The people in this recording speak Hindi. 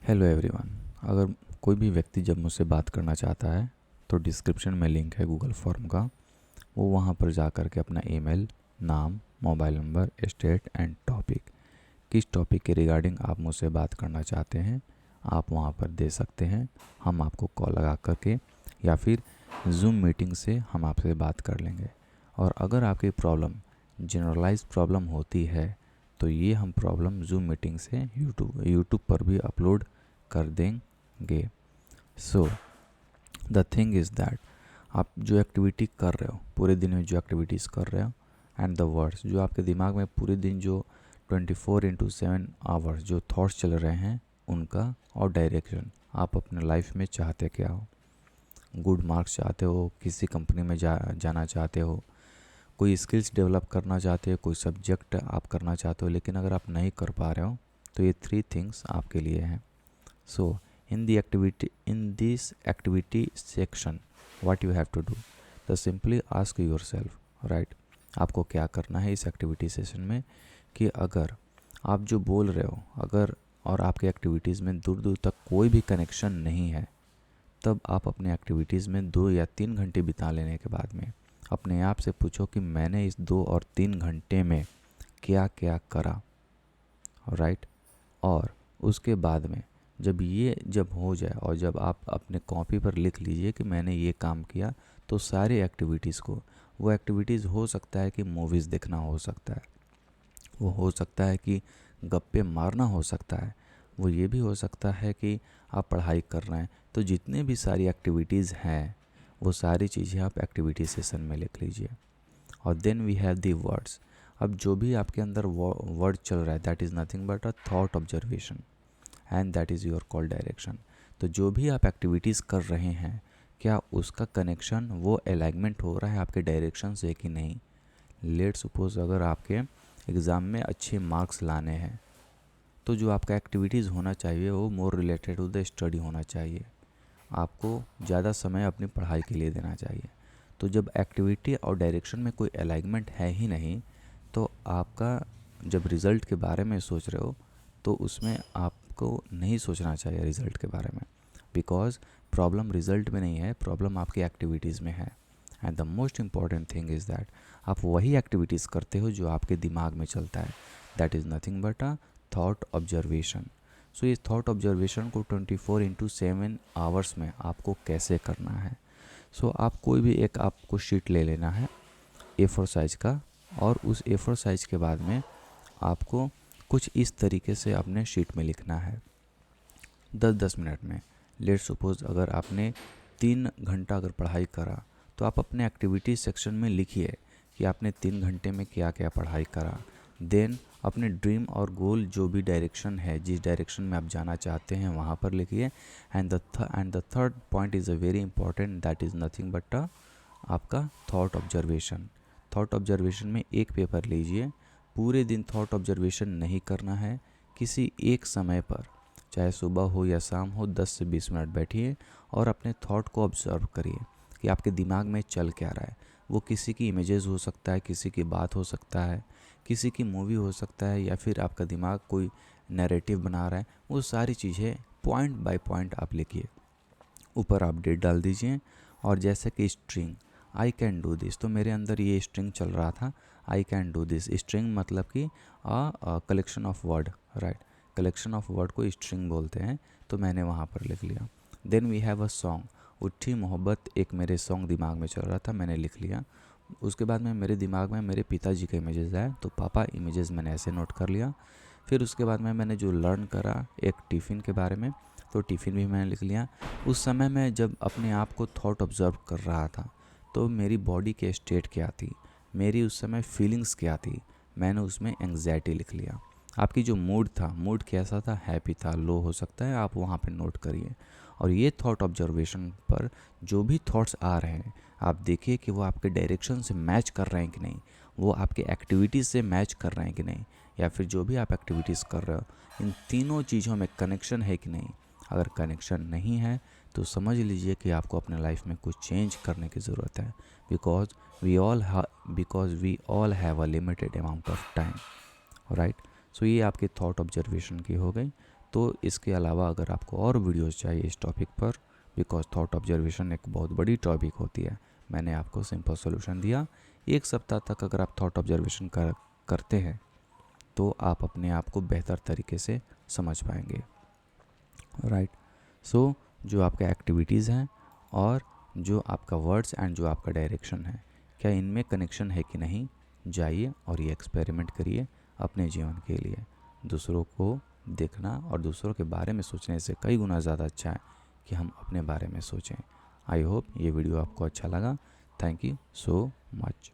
Hello everyone. अगर कोई भी व्यक्ति जब मुझसे बात करना चाहता है तो डिस्क्रिप्शन में लिंक है गूगल फॉर्म का। वो वहाँ पर जा कर के अपना ईमेल, नाम, mobile number, state and topic, किस टॉपिक के रिगार्डिंग आप मुझसे बात करना चाहते हैं आप वहाँ पर दे सकते हैं। हम आपको कॉल लगा करके या फिर जूम मीटिंग से हम आपसे बात कर लेंगे। और अगर आपकी प्रॉब्लम जनरलाइज प्रॉब्लम होती है तो ये हम प्रॉब्लम जूम मीटिंग से यूट्यूब पर भी अपलोड कर देंगे। So the thing is that आप जो एक्टिविटी कर रहे हो, पूरे दिन में जो एक्टिविटीज़ कर रहे हो, एंड द वर्ड्स जो आपके दिमाग में पूरे दिन जो 24/7 आवर्स जो थॉट्स चल रहे हैं उनका, और डायरेक्शन आप अपने लाइफ में चाहते क्या हो। गुड मार्क्स चाहते हो, किसी कंपनी में जाना चाहते हो, कोई स्किल्स डेवलप करना चाहते हो, कोई सब्जेक्ट आप करना चाहते हो, लेकिन अगर आप नहीं कर पा रहे हो तो ये 3 थिंग्स आपके लिए हैं। So in this activity section, what you have to do? The simply ask yourself, right? आपको क्या करना है इस एक्टिविटी सेशन में कि अगर आप जो बोल रहे हो अगर और आपके एक्टिविटीज़ में दूर दूर तक कोई भी कनेक्शन नहीं है, तब आप अपने एक्टिविटीज़ में 2 या 3 घंटे बिता लेने के बाद में अपने आप से पूछो कि मैंने इस 2 और 3 घंटे में क्या क्या करा, राइट? और उसके बाद में जब हो जाए और जब आप अपने कॉपी पर लिख लीजिए कि मैंने ये काम किया, तो सारी एक्टिविटीज़ को, वो एक्टिविटीज़ हो सकता है कि मूवीज़ देखना हो सकता है, वो हो सकता है कि गप्पे मारना हो सकता है, वो ये भी हो सकता है कि आप पढ़ाई कर रहे हैं। तो जितने भी सारी एक्टिविटीज़ हैं वो सारी चीज़ें आप एक्टिविटी सेशन में लिख लीजिए। और then we have the words. अब जो भी आपके अंदर वर्ड चल रहा है that is nothing but a thought observation and that is your call direction. तो जो भी आप एक्टिविटीज़ कर रहे हैं, क्या उसका कनेक्शन, वो अलाइनमेंट हो रहा है आपके डायरेक्शन से कि नहीं। लेट सपोज अगर आपके एग्ज़ाम में अच्छे मार्क्स लाने हैं तो जो आपका एक्टिविटीज़ होना चाहिए वो more related to the study होना चाहिए। आपको ज़्यादा समय अपनी पढ़ाई के लिए देना चाहिए। तो जब एक्टिविटी और डायरेक्शन में कोई अलाइनमेंट है ही नहीं, तो आपका जब रिज़ल्ट के बारे में सोच रहे हो तो उसमें आपको नहीं सोचना चाहिए रिज़ल्ट के बारे में, बिकॉज प्रॉब्लम रिज़ल्ट में नहीं है, प्रॉब्लम आपकी एक्टिविटीज़ में है। And the most important thing is that आप वही एक्टिविटीज़ करते हो जो आपके दिमाग में चलता है। That is nothing but a thought observation. So इस थॉट ऑब्जर्वेशन को 24/7 आवर्स में आपको कैसे करना है। सो आप कोई भी एक आपको शीट ले लेना है A4 साइज़ का, और उस A4 साइज़ के बाद में आपको कुछ इस तरीके से अपने शीट में लिखना है 10-10 मिनट में। लेट सपोज अगर आपने 3 घंटा अगर पढ़ाई करा तो आप अपने एक्टिविटी सेक्शन में लिखिए कि आपने 3 घंटे में क्या क्या पढ़ाई करा। देन अपने ड्रीम और गोल जो भी डायरेक्शन है, जिस डायरेक्शन में आप जाना चाहते हैं वहाँ पर लिखिए। And the third point is a very important, that is nothing but आपका थॉट ऑब्जर्वेशन। थॉट ऑब्जर्वेशन में एक पेपर लीजिए, पूरे दिन थॉट ऑब्जर्वेशन नहीं करना है, किसी एक समय पर, चाहे सुबह हो या शाम हो, 10 से 20 मिनट बैठिए और अपने थॉट को ऑब्जर्व करिए कि आपके दिमाग में चल क्या रहा है। वो किसी की इमेजेस हो सकता है, किसी की बात हो सकता है, किसी की मूवी हो सकता है, या फिर आपका दिमाग कोई नैरेटिव बना रहा है। वो सारी चीज़ें पॉइंट बाय पॉइंट आप लिखिए, ऊपर आप डेट डाल दीजिए। और जैसे कि string, I can do this, तो मेरे अंदर ये स्ट्रिंग चल रहा था, I can do this. String मतलब कि collection of word, right? Collection of word को स्ट्रिंग बोलते हैं। तो मैंने वहाँ पर लिख लिया। Then we have a song, उठी मोहब्बत, एक मेरे सॉन्ग दिमाग में चल रहा था, मैंने लिख लिया। उसके बाद में मेरे दिमाग में मेरे पिताजी के इमेजेस आए, तो पापा इमेजेस मैंने ऐसे नोट कर लिया। फिर उसके बाद में मैंने जो लर्न करा एक टिफ़िन के बारे में, तो टिफ़िन भी मैंने लिख लिया। उस समय मैं जब अपने आप को थॉट ऑब्जर्व कर रहा था तो मेरी बॉडी के स्टेट क्या थी, मेरी उस समय फीलिंग्स क्या थी, मैंने उसमें एंग्जाइटी लिख लिया। आपकी जो मूड था, मूड कैसा था, हैप्पी था, लो हो सकता है, आप वहाँ पे नोट करिए। और ये थॉट ऑब्जर्वेशन पर जो भी थॉट्स आ रहे हैं आप देखिए कि वो आपके डायरेक्शन से मैच कर रहे हैं कि नहीं, वो आपके एक्टिविटीज़ से मैच कर रहे हैं कि नहीं, या फिर जो भी आप एक्टिविटीज़ कर रहे हो इन तीनों चीज़ों में कनेक्शन है कि नहीं। अगर कनेक्शन नहीं है तो समझ लीजिए कि आपको अपने लाइफ में कुछ चेंज करने की ज़रूरत है, because we all have a limited amount of time, right? So ये आपकी थॉट ऑब्जर्वेशन की हो गई। तो इसके अलावा अगर आपको और वीडियोस चाहिए इस टॉपिक पर, बिकॉज थॉट ऑब्जर्वेशन एक बहुत बड़ी टॉपिक होती है, मैंने आपको सिंपल सॉल्यूशन दिया। 1 सप्ताह तक अगर आप थॉट ऑब्जर्वेशन करते हैं तो आप अपने आप को बेहतर तरीके से समझ पाएंगे, राइट। सो जो आपका एक्टिविटीज़ हैं और जो आपका वर्ड्स एंड जो आपका डायरेक्शन है, क्या इनमें कनेक्शन है कि नहीं, जाइए और ये एक्सपेरिमेंट करिए अपने जीवन के लिए। दूसरों को देखना और दूसरों के बारे में सोचने से कई गुना ज़्यादा अच्छा है कि हम अपने बारे में सोचें। आई होप ये वीडियो आपको अच्छा लगा। Thank you so much.